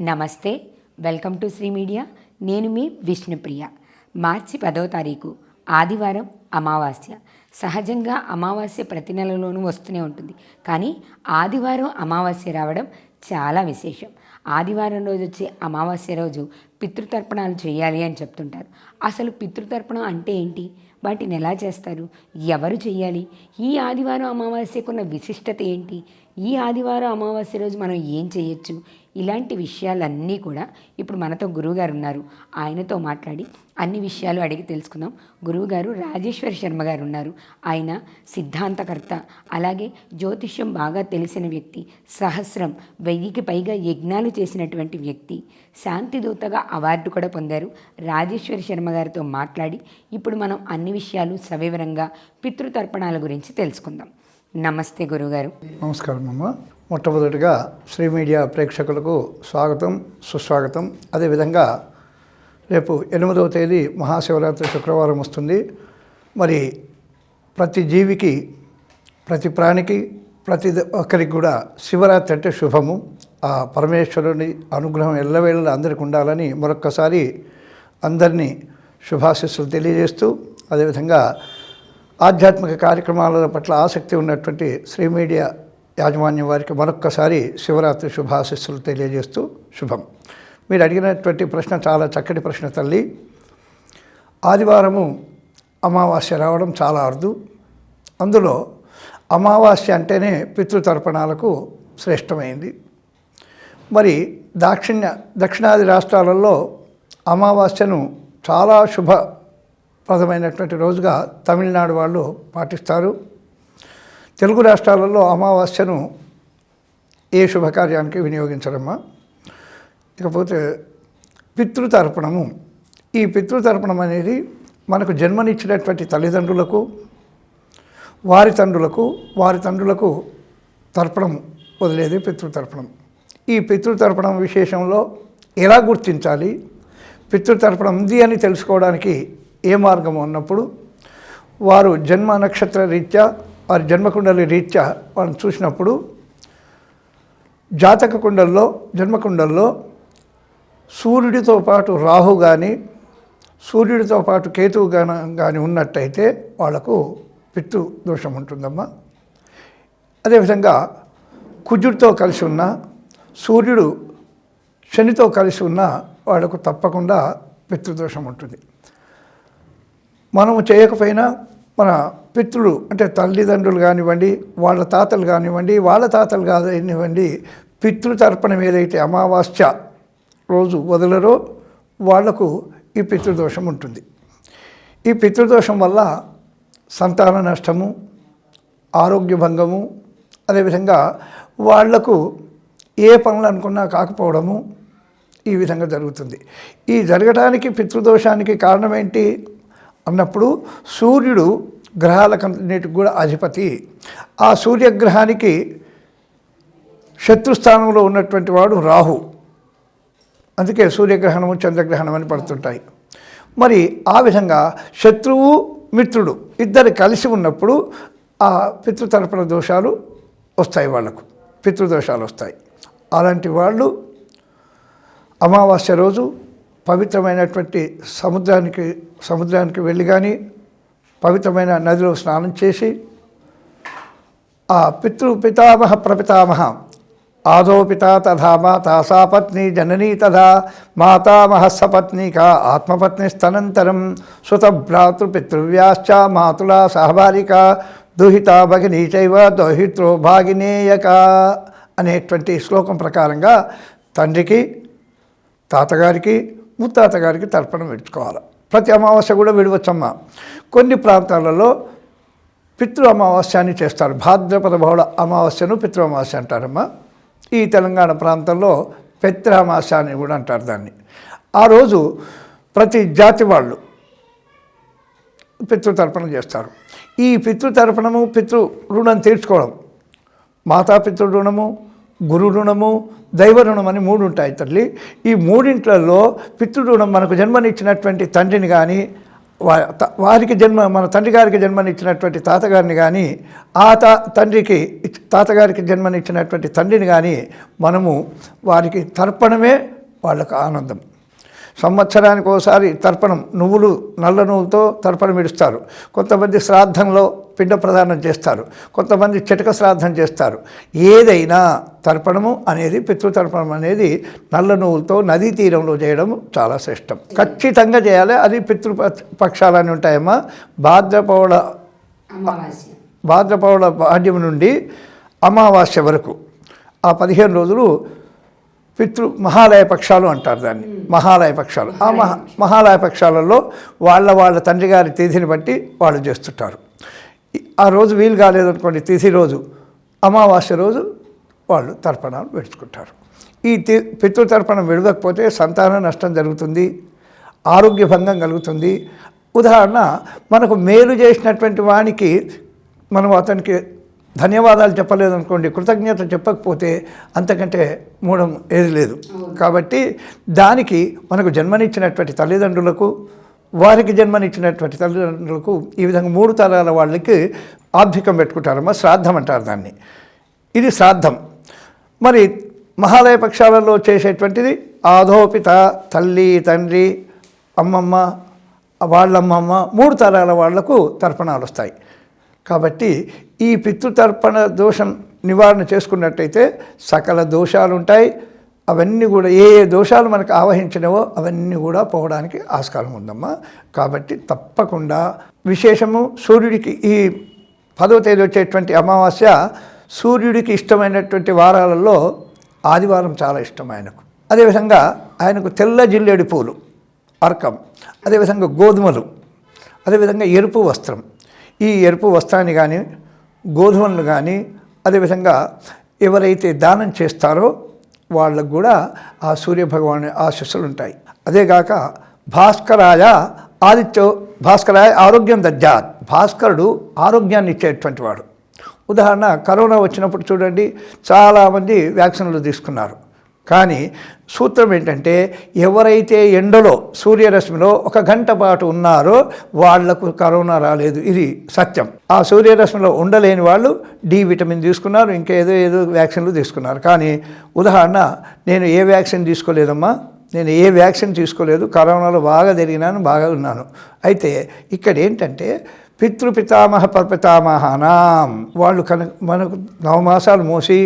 నమస్తే, welcome to Shri media. నేను మీ విష్ణుప్రియ. మార్చి 10వ తారీఖు ఆదివారం అమావాస్య. సహజంగా అమావాస్య ప్రతి నెలలోనూ వస్తూనే ఉంటుంది, కానీ ఆదివారం అమావాస్య రావడం చాలా విశేషం. ఆదివారం రోజు వచ్చే అమావాస్య రోజు పితృతర్పణాలు చేయాలి అని చెప్తుంటారు. అసలు పితృతర్పణం అంటే ఏంటి? వాటిని ఎలా చేస్తారు? ఎవరు చేయాలి? ఈ ఆదివారం అమావాస్యకున్న విశిష్టత ఏంటి? ఈ ఆదివారం అమావాస్య రోజు మనం ఏం చేయొచ్చు? ఇలాంటి విషయాలన్నీ కూడా ఇప్పుడు మనతో గురువుగారు ఉన్నారు. ఆయనతో మాట్లాడి అన్ని విషయాలు అడిగి తెలుసుకుందాం. గురువుగారు రాజేశ్వరి శర్మ గారు ఉన్నారు. ఆయన సిద్ధాంతకర్త, అలాగే జ్యోతిష్యం బాగా తెలిసిన వ్యక్తి, సహస్రం 1000కి పైగా యజ్ఞాలు చేసినటువంటి వ్యక్తి, శాంతిదూతగా అవార్డు కూడా పొందారు. రాజేశ్వరి శర్మ గారితో మాట్లాడి ఇప్పుడు మనం అన్ని విషయాలు సవివరంగా పితృతర్పణాల గురించి తెలుసుకుందాం. నమస్తే గురువుగారు. నమస్కారం అమ్మ. మొట్టమొదటిగా శ్రీ మీడియా ప్రేక్షకులకు స్వాగతం, సుస్వాగతం. అదేవిధంగా రేపు 8వ తేదీ మహాశివరాత్రి శుక్రవారం వస్తుంది. మరి ప్రతి జీవికి, ప్రతి ప్రాణికి, ప్రతి ఒక్కరికి కూడా శివరాత్రి అంటే శుభము. ఆ పరమేశ్వరుని అనుగ్రహం ఎల్లవేళలా అందరికి ఉండాలని మరొక్కసారి అందరినీ శుభాశీస్సులు తెలియజేస్తూ, అదేవిధంగా ఆధ్యాత్మిక కార్యక్రమాల పట్ల ఆసక్తి ఉన్నటువంటి శ్రీ మీడియా యాజమాన్యం వారికి మరొక్కసారి శివరాత్రి శుభాశీస్సులు తెలియజేస్తూ శుభం. మీరు అడిగినటువంటి ప్రశ్న చాలా చక్కటి ప్రశ్న తల్లి. ఆదివారము అమావాస్య రావడం చాలా అరుదు. అందులో అమావాస్య అంటేనే పితృతర్పణాలకు శ్రేష్టమైంది. మరి దక్షిణాది రాష్ట్రాలలో అమావాస్యను చాలా శుభప్రదమైనటువంటి రోజుగా తమిళనాడు వాళ్ళు పాటిస్తారు. తెలుగు రాష్ట్రాలలో అమావాస్యను ఏ శుభకార్యానికి వినియోగించరమ్మా. ఇకపోతే పితృతర్పణము. ఈ పితృతర్పణం అనేది మనకు జన్మనిచ్చినటువంటి తల్లిదండ్రులకు, వారి తండ్రులకు తర్పణం వదిలేది పితృతర్పణం. ఈ పితృతర్పణం విశేషంలో ఎలా గుర్తించాలి, పితృతర్పణం ఉంది అని తెలుసుకోవడానికి ఏ మార్గం ఉన్నప్పుడు వారు జన్మ నక్షత్ర రీత్యా, వారి జన్మకుండలి రీత్యా వాళ్ళని చూసినప్పుడు జాతక కుండల్లో, జన్మకుండల్లో సూర్యుడితో పాటు రాహు కానీ, సూర్యుడితో పాటు కేతువు కానీ ఉన్నట్టయితే వాళ్లకు పితృ దోషం ఉంటుందమ్మా. అదేవిధంగా కుజుడితో కలిసి ఉన్న, సూర్యుడు శనితో కలిసి ఉన్న వాళ్లకు తప్పకుండా పితృదోషం ఉంటుంది. మనము చేయకపోయినా మన పితృలు అంటే తల్లిదండ్రులు కానివ్వండి, వాళ్ళ తాతలు కానివ్వండి, వాళ్ళ తాతలు కానివ్వండి, పితృతర్పణం ఏదైతే అమావాస్య రోజు వదలరో వాళ్లకు ఈ పితృదోషం ఉంటుంది. ఈ పితృదోషం వల్ల సంతాన నష్టము, ఆరోగ్య భంగము, అదేవిధంగా వాళ్లకు ఏ పనులు అనుకున్నా కాకపోవడము ఈ విధంగా జరుగుతుంది. ఈ జరగడానికి పితృదోషానికి కారణం ఏంటి అన్నప్పుడు సూర్యుడు గ్రహాలకన్నిటికి కూడా అధిపతి. ఆ సూర్యగ్రహానికి శత్రుస్థానంలో ఉన్నటువంటి వాడు రాహు. అందుకే సూర్యగ్రహణము, చంద్రగ్రహణం అని పడుతుంటాయి. మరి ఆ విధంగా శత్రువు, మిత్రుడు ఇద్దరు కలిసి ఉన్నప్పుడు ఆ పితృతర్పణ దోషాలు వస్తాయి, వాళ్లకు పితృదోషాలు వస్తాయి. అలాంటి వాళ్ళు అమావాస్య రోజు పవిత్రమైనటువంటి సముద్రానికి వెళ్ళి కానీ, పవిత్రమైన నదిలో స్నానం చేసి, ఆ పితామహ ప్రపితామహ ఆదో పితా తథా మాతా సా పత్ని జననీ తథా మాతామహ సపత్నిక ఆత్మపత్నిస్తనంతరం సుతభ్రాతృపితృవ్యాశ్చ మాతులా సహబాలిక దుహిత భగినీ చైవ దోహిత్రో భాగినేయక అనేటువంటి శ్లోకం ప్రకారంగా తండ్రికి, తాతగారికి, ముత్తాతగారికి తర్పణం విడుచుకోవాలి. ప్రతి అమావాస్య కూడా విడవచ్చమ్మా. కొన్ని ప్రాంతాలలో పితృ అమావాస్య అని చేస్తారు. భాద్రపద బహుళ అమావాస్యను పితృ అమావాస్య అంటారమ్మా. ఈ తెలంగాణ ప్రాంతంలో పితృ అమావాస్య అని కూడా అంటారు దాన్ని. ఆ రోజు ప్రతి జాతి వాళ్ళు పితృతర్పణం చేస్తారు. ఈ పితృతర్పణము, పితృ రుణం తీర్చుకోవడం, మాతాపితృ రుణము, గురు రుణము, దైవ రుణం అని 3 ఉంటాయి తల్లి. ఈ 3 పితృ రుణం మనకు జన్మనిచ్చినటువంటి తండ్రిని కానీ, వారికి మన తండ్రి గారికి జన్మనిచ్చినటువంటి తాతగారిని కానీ ఆ తాతగారికి జన్మనిచ్చినటువంటి తండ్రిని కానీ మనము వారికి తర్పణమే వాళ్ళకు ఆనందం. సంవత్సరానికి ఒకసారి తర్పణం నల్ల నువ్వులతో తర్పణం ఇడుస్తారు. కొంతమంది శ్రాద్ధంలో పిండ ప్రదానం చేస్తారు, కొంతమంది చిటక శ్రాద్ధం చేస్తారు. ఏదైనా తర్పణము అనేది పితృతర్పణం అనేది నల్ల నువ్వులతో నదీ తీరంలో చేయడం చాలా శ్రేష్టం. ఖచ్చితంగా చేయాలి. అది పితృపక్షాలని ఉంటాయమ్మా. భాద్రపౌళ పాడ్యం నుండి అమావాస్య వరకు ఆ 15 రోజులు మహాలయ పక్షాలు అంటారు దాన్ని. మహాలయ పక్షాలు. ఆ మహాలయ పక్షాలలో వాళ్ళ తండ్రి గారి తిథిని బట్టి వాళ్ళు చేస్తుంటారు. ఆ రోజు వీలు కాలేదనుకోండి, తిథి రోజు అమావాస్య రోజు వాళ్ళు తర్పణాలు పెట్టుకుంటారు. ఈ పితృతర్పణం విడవకపోతే సంతాన నష్టం జరుగుతుంది, ఆరోగ్య భంగం కలుగుతుంది. ఉదాహరణ, మనకు మేలు చేసినటువంటి వానికి మనం అతనికి ధన్యవాదాలు చెప్పలేదనుకోండి, కృతజ్ఞత చెప్పకపోతే అంతకంటే మూఢం ఏది లేదు. కాబట్టి దానికి మనకు జన్మనిచ్చినటువంటి తల్లిదండ్రులకు, వారికి జన్మనిచ్చినటువంటి తల్లిదండ్రులకు ఈ విధంగా 3 తరాల వాళ్ళకి ఆబ్ధికం పెట్టుకుంటారమ్మా. శ్రాద్ధం అంటారు దాన్ని. ఇది శ్రాద్ధం. మరి మహాలయ పక్షాలలో చేసేటువంటిది ఆధోపిత, తల్లి, తండ్రి, అమ్మమ్మ, వాళ్ళమ్మమ్మ 3 తరాల వాళ్లకు తర్పణాలు వస్తాయి. కాబట్టి ఈ పితృతర్పణ దోషం నివారణ చేసుకున్నట్టయితే సకల దోషాలు ఉంటాయి. అవన్నీ కూడా ఏ దోషాలు మనకు ఆవహించినవో అవన్నీ కూడా పోవడానికి ఆస్కారం ఉందమ్మా. కాబట్టి తప్పకుండా విశేషము సూర్యుడికి ఈ 10వ తేదీ వచ్చేటువంటి అమావాస్య సూర్యుడికి ఇష్టమైనటువంటి వారాలలో ఆదివారం చాలా ఇష్టం ఆయనకు. అదేవిధంగా ఆయనకు తెల్ల జిల్లేడు పూలు అర్కం, అదేవిధంగా గోధుమలు, అదేవిధంగా ఎరుపు వస్త్రం. ఈ ఎరుపు వస్త్రాన్ని కానీ గోధుమలను కానీ అదేవిధంగా ఎవరైతే దానం చేస్తారో వాళ్ళకు కూడా ఆ సూర్యభగవాను ఆశీస్సులు ఉంటాయి. అదేగాక భాస్కరాయ ఆరోగ్యం దద్యాత్. భాస్కరుడు ఆరోగ్యాన్ని ఇచ్చేటువంటి వాడు. ఉదాహరణ, కరోనా వచ్చినప్పుడు చూడండి, చాలామంది వ్యాక్సిన్లు తీసుకున్నారు. కానీ సూత్రం ఏంటంటే, ఎవరైతే ఎండలో సూర్యరశ్మిలో 1 గంట పాటు ఉన్నారో వాళ్లకు కరోనా రాలేదు. ఇది సత్యం. ఆ సూర్యరశ్మిలో ఉండలేని వాళ్ళు డి విటమిన్ తీసుకున్నారు, ఏదో వ్యాక్సిన్లు తీసుకున్నారు. కానీ ఉదాహరణ, నేను ఏ వ్యాక్సిన్ తీసుకోలేదమ్మా, నేను ఏ వ్యాక్సిన్ తీసుకోలేదు, కరోనాలో బాగా తిరిగినాను, బాగా ఉన్నాను. అయితే ఇక్కడ ఏంటంటే పితృపితామహ పరపితామహానాం వాళ్ళు మనకు 9 మాసాలు మోసి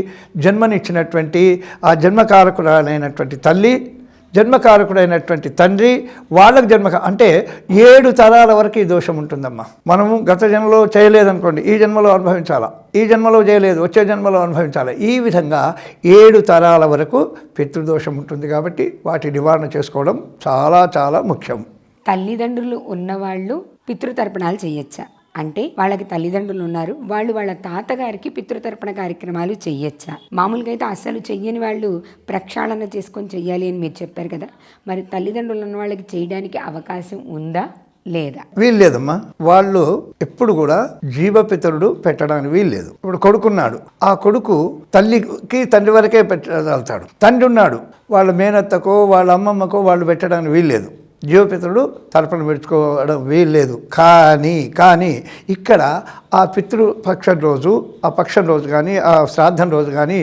జన్మనిచ్చినటువంటి ఆ జన్మకారకుడైనటువంటి తల్లి, జన్మకారకుడైనటువంటి తండ్రి, వాళ్ళకు అంటే 7 తరాల వరకు ఈ దోషం ఉంటుందమ్మా. మనము గత జన్మలో చేయలేదనుకోండి, ఈ జన్మలో అనుభవించాలా, ఈ జన్మలో చేయలేదు, వచ్చే జన్మలో అనుభవించాలి. ఈ విధంగా 7 తరాల వరకు పితృదోషం ఉంటుంది. కాబట్టి వాటి నివారణ చేసుకోవడం చాలా చాలా ముఖ్యం. తల్లిదండ్రులు ఉన్నవాళ్ళు పితృతర్పణాలు చేయొచ్చా? అంటే వాళ్ళకి తల్లిదండ్రులు ఉన్నారు, వాళ్ళ తాతగారికి పితృతర్పణ కార్యక్రమాలు చెయ్యొచ్చా? మామూలుగా అయితే అస్సలు చెయ్యని వాళ్ళు ప్రక్షాళన చేసుకొని చెయ్యాలి అని మీరు చెప్పారు కదా, మరి తల్లిదండ్రులు ఉన్న వాళ్ళకి చేయడానికి అవకాశం ఉందా లేదా? వీల్లేదమ్మా. వాళ్ళు ఎప్పుడు కూడా జీవపితరుడు పెట్టడానికి వీల్లేదు. ఇప్పుడు కొడుకున్నాడు, ఆ కొడుకు తల్లికి తండ్రి వరకే పెట్టగలుగుతాడు. తండ్రి ఉన్నాడు, వాళ్ళ మేనత్తకో వాళ్ళ అమ్మమ్మకో వాళ్ళు పెట్టడానికి వీల్లేదు. జీవపితరుడు తర్పణ పెట్టుకోవడం వీల్లేదు. కానీ ఇక్కడ ఆ పితృపక్షం రోజు, ఆ పక్షం రోజు కానీ, ఆ శ్రాద్ధం రోజు కానీ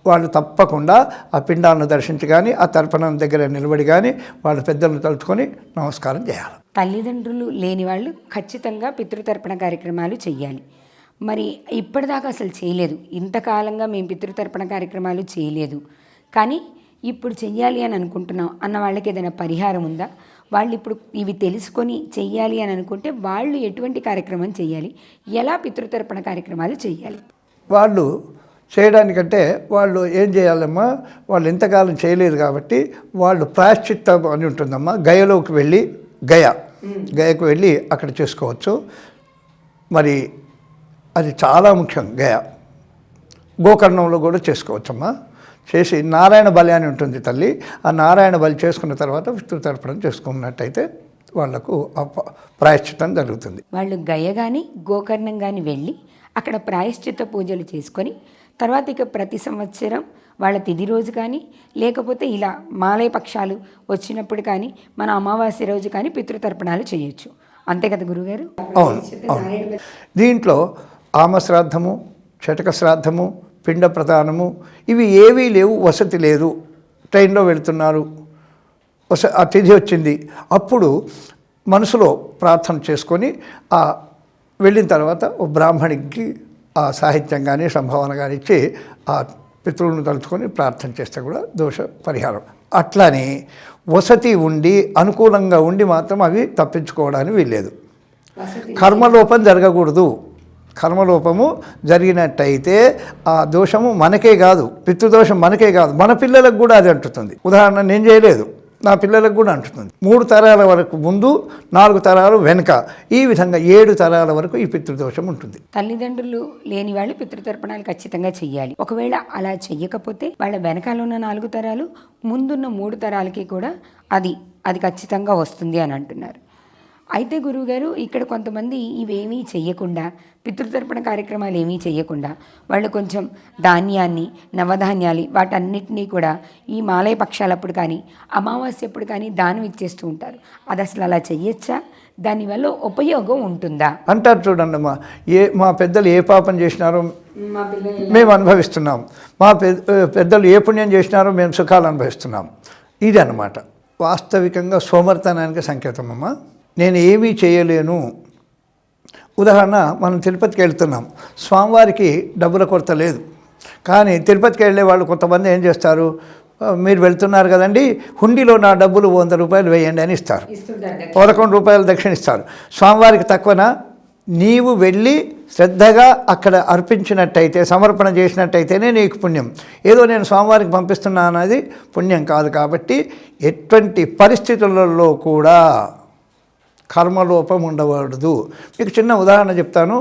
వాళ్ళు తప్పకుండా ఆ పిండాలను దర్శించి కానీ, ఆ తర్పణం దగ్గర నిలబడి కానీ వాళ్ళ పెద్దలను తలుచుకొని నమస్కారం చేయాలి. తల్లిదండ్రులు లేని వాళ్ళు ఖచ్చితంగా పితృతర్పణ కార్యక్రమాలు చెయ్యాలి. మరి ఇప్పటిదాకా అసలు చేయలేదు, ఇంతకాలంగా మేము పితృతర్పణ కార్యక్రమాలు చేయలేదు, కానీ ఇప్పుడు చెయ్యాలి అని అనుకుంటున్నాం అన్న వాళ్ళకి ఏదైనా పరిహారం ఉందా? వాళ్ళు ఇప్పుడు ఇవి తెలుసుకొని చెయ్యాలి అని అనుకుంటే వాళ్ళు ఎటువంటి కార్యక్రమం చేయాలి, ఎలా పితృతర్పణ కార్యక్రమాలు చేయాలి? వాళ్ళు చేయడానికంటే వాళ్ళు ఏం చేయాలమ్మా, వాళ్ళు ఎంతకాలం చేయలేదు కాబట్టి వాళ్ళు ప్రాయశ్చిత్తం అని ఉంటుందమ్మా. గయలోకి వెళ్ళి గయకు వెళ్ళి అక్కడ చేసుకోవచ్చు. మరి అది చాలా ముఖ్యం. గోకర్ణంలో కూడా చేసుకోవచ్చమ్మా. చేసి నారాయణ బలి అని ఉంటుంది తల్లి, ఆ నారాయణ బలి చేసుకున్న తర్వాత పితృతర్పణం చేసుకున్నట్టయితే వాళ్లకు ప్రాయశ్చిత్తం జరుగుతుంది. వాళ్ళు గయ కానీ గోకర్ణం కానీ వెళ్ళి అక్కడ ప్రాయశ్చిత్త పూజలు చేసుకొని తర్వాత ఇక ప్రతి సంవత్సరం వాళ్ళ తిథి రోజు కానీ లేకపోతే ఇలా మాలయ పక్షాలు వచ్చినప్పుడు కానీ మన అమావాస్య రోజు కానీ పితృతర్పణాలు చేయొచ్చు. అంతే కదా గురుగారు? అవును అవును. దీంట్లో ఆమశ్రాద్ధము, చటక శ్రాద్ధము, పిండ ప్రదానము ఇవి ఏవీ లేవు. వసతి లేదు, ట్రైన్లో వెళుతున్నారు, ఆ తిథి వచ్చింది, అప్పుడు మనసులో ప్రార్థన చేసుకొని ఆ వెళ్ళిన తర్వాత ఓ బ్రాహ్మణికి ఆ సాహిత్యం కానీ సంభావన కానీ ఇచ్చి ఆ పితృలను తలుచుకొని ప్రార్థన చేస్తే కూడా దోష పరిహారం. అట్లానే వసతి ఉండి అనుకూలంగా ఉండి మాత్రం అవి తప్పించుకోవడానికి వీల్లేదు. కర్మలోపం జరగకూడదు. కర్మలోపము జరిగినట్టయితే ఆ దోషము మనకే కాదు, పితృదోషం మనకే కాదు, మన పిల్లలకు కూడా అది అంటుతుంది. ఉదాహరణ, నేను చేయలేదు, నా పిల్లలకు కూడా అంటుతుంది. 3 తరాల వరకు ముందు, 4 తరాలు వెనుక, ఈ విధంగా 7 తరాల వరకు ఈ పితృదోషం ఉంటుంది. తల్లిదండ్రులు లేని వాళ్ళు పితృతర్పణాలు ఖచ్చితంగా చెయ్యాలి. ఒకవేళ అలా చెయ్యకపోతే వాళ్ళ వెనకాల ఉన్న 4 తరాలు, ముందున్న 3 తరాలకి కూడా అది ఖచ్చితంగా వస్తుంది అని అంటున్నారు. అయితే గురువుగారు, ఇక్కడ కొంతమంది ఇవేమీ చెయ్యకుండా, పితృతర్పణ కార్యక్రమాలు ఏమీ చెయ్యకుండా వాళ్ళు కొంచెం ధాన్యాన్ని, నవధాన్యాలు వాటన్నిటినీ కూడా ఈ మాలయ పక్షాలప్పుడు కానీ అమావాస్య అప్పుడు కానీ దానం ఇచ్చేస్తూ ఉంటారు. అది అసలు అలా చెయ్యొచ్చా? దానివల్ల ఉపయోగం ఉంటుందా అంటారు. చూడండి అమ్మా, మా పెద్దలు ఏ పాపం చేసినారో మేము అనుభవిస్తున్నాం, మా పెద్దలు ఏ పుణ్యం చేసినారో మేము సుఖాలు అనుభవిస్తున్నాం. ఇది అన్నమాట వాస్తవికంగా సోమర్తనానికి సంకేతం అమ్మా. నేను ఏమీ చేయలేను. ఉదాహరణ, మనం తిరుపతికి వెళ్తున్నాం, స్వామివారికి డబ్బుల కొరత లేదు, కానీ తిరుపతికి వెళ్ళే వాళ్ళు కొంతమంది ఏం చేస్తారు, మీరు వెళ్తున్నారు కదండి, హుండీలో నా డబ్బులు 100 రూపాయలు వేయండి అని ఇస్తారు. 11 రూపాయలు దక్షిణ ఇస్తారు. స్వామివారికి తక్కువనా? నీవు వెళ్ళి శ్రద్ధగా అక్కడ అర్పించినట్టయితే, సమర్పణ చేసినట్టయితేనే నీకు పుణ్యం. ఏదో నేను స్వామివారికి పంపిస్తున్నాను అన్నది పుణ్యం కాదు. కాబట్టి ఎటువంటి పరిస్థితులలో కూడా కర్మలోపం ఉండకూడదు. మీకు చిన్న ఉదాహరణ చెప్తాను,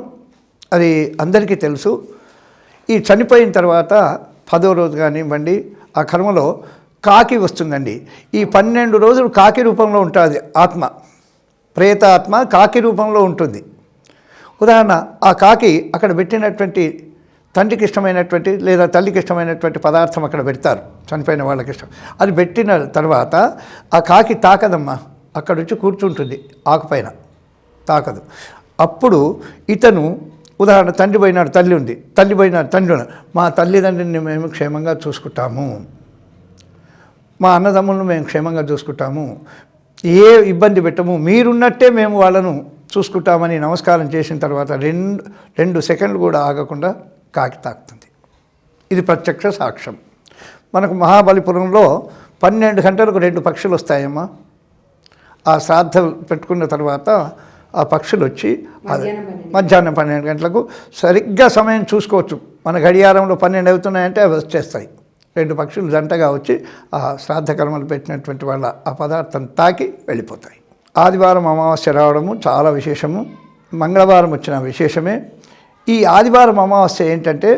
అది అందరికీ తెలుసు. ఈ చనిపోయిన తర్వాత 10వ రోజు కానివ్వండి, ఆ కర్మలో కాకి వస్తుందండి. ఈ 12 రోజులు కాకి రూపంలో ఉంటుంది ఆత్మ, ప్రేత ఆత్మ కాకి రూపంలో ఉంటుంది. ఉదాహరణ, ఆ కాకి అక్కడ పెట్టినటువంటి తండ్రికి ఇష్టమైనటువంటి లేదా తల్లికి ఇష్టమైనటువంటి పదార్థం అక్కడ పెడతారు, చనిపోయిన వాళ్ళకి ఇష్టం. అది పెట్టిన తర్వాత ఆ కాకి తాకదమ్మా, అక్కడ వచ్చి కూర్చుంటుంది, ఆకుపైన తాకదు. అప్పుడు ఇతను, ఉదాహరణ, తండ్రి పోయినాడు, తల్లి ఉంది, తల్లి పోయినాడు, తండ్రి ఉన్నాడు, మా తల్లిదండ్రిని మేము క్షేమంగా చూసుకుంటాము, మా అన్నదమ్ములను మేము క్షేమంగా చూసుకుంటాము, ఏ ఇబ్బంది పెట్టము, మీరున్నట్టే మేము వాళ్ళను చూసుకుంటామని నమస్కారం చేసిన తర్వాత 2 సెకండ్లు కూడా ఆగకుండా కాకి తాకుతుంది. ఇది ప్రత్యక్ష సాక్ష్యం. మనకు మహాబలిపురంలో 12 గంటలకు 2 పక్షులు వస్తాయమ్మా. ఆ శ్రాద్ధ పెట్టుకున్న తర్వాత ఆ పక్షులు వచ్చి మధ్యాహ్నం 12 గంటలకు సరిగ్గా సమయం చూసుకోవచ్చు. మన గడియారంలో 12 అవుతున్నాయంటే అవి వచ్చేస్తాయి. 2 పక్షులు జంటగా వచ్చి ఆ శ్రాద్ధ కర్మలు పెట్టినటువంటి వాళ్ళ ఆ పదార్థం తాకి వెళ్ళిపోతాయి. ఆదివారం అమావాస్య రావడము చాలా విశేషము. మంగళవారం వచ్చిన విశేషమే. ఈ ఆదివారం అమావాస్య ఏంటంటే,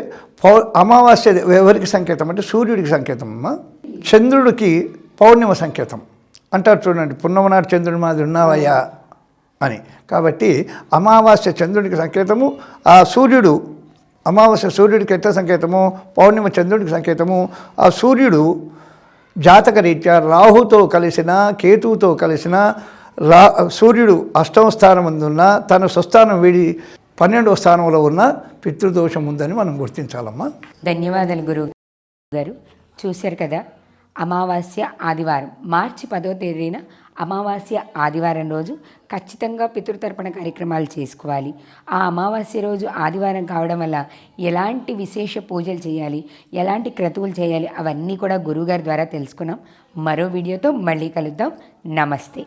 అమావాస్య ఎవరికి సంకేతం అంటే సూర్యుడికి సంకేతం అమ్మ. చంద్రుడికి పౌర్ణిమ సంకేతం అంటారు. చూడండి, పున్నమ నాడు చంద్రుడి మాది ఉన్నావయ్యా అని. కాబట్టి అమావాస్య చంద్రుడికి సంకేతము. ఆ సూర్యుడు, అమావాస్య సూర్యుడికి ఎట్లా సంకేతము, పౌర్ణిమ చంద్రుడికి సంకేతము. ఆ సూర్యుడు జాతక రీత్యా రాహుతో కలిసిన, కేతువుతో కలిసిన, సూర్యుడు 8వ స్థానం ముందున్న, తన స్వస్థానం వీడి 12వ స్థానంలో ఉన్న పితృదోషం ఉందని మనం గుర్తించాలమ్మా. ధన్యవాదాలు గురువు గారు. చూశారు కదా, అమావాస్య ఆదివారం మార్చి 10వ తేదీన అమావాస్య ఆదివారం రోజు ఖచ్చితంగా పితృతర్పణ కార్యక్రమాలు చేసుకోవాలి. ఆ అమావాస్య రోజు ఆదివారం కావడం వల్ల ఎలాంటి విశేష పూజలు చేయాలి, ఎలాంటి క్రతువులు చేయాలి, అవన్నీ కూడా గురువుగారి ద్వారా తెలుసుకున్నాం. మరో వీడియోతో మళ్ళీ కలుద్దాం. నమస్తే.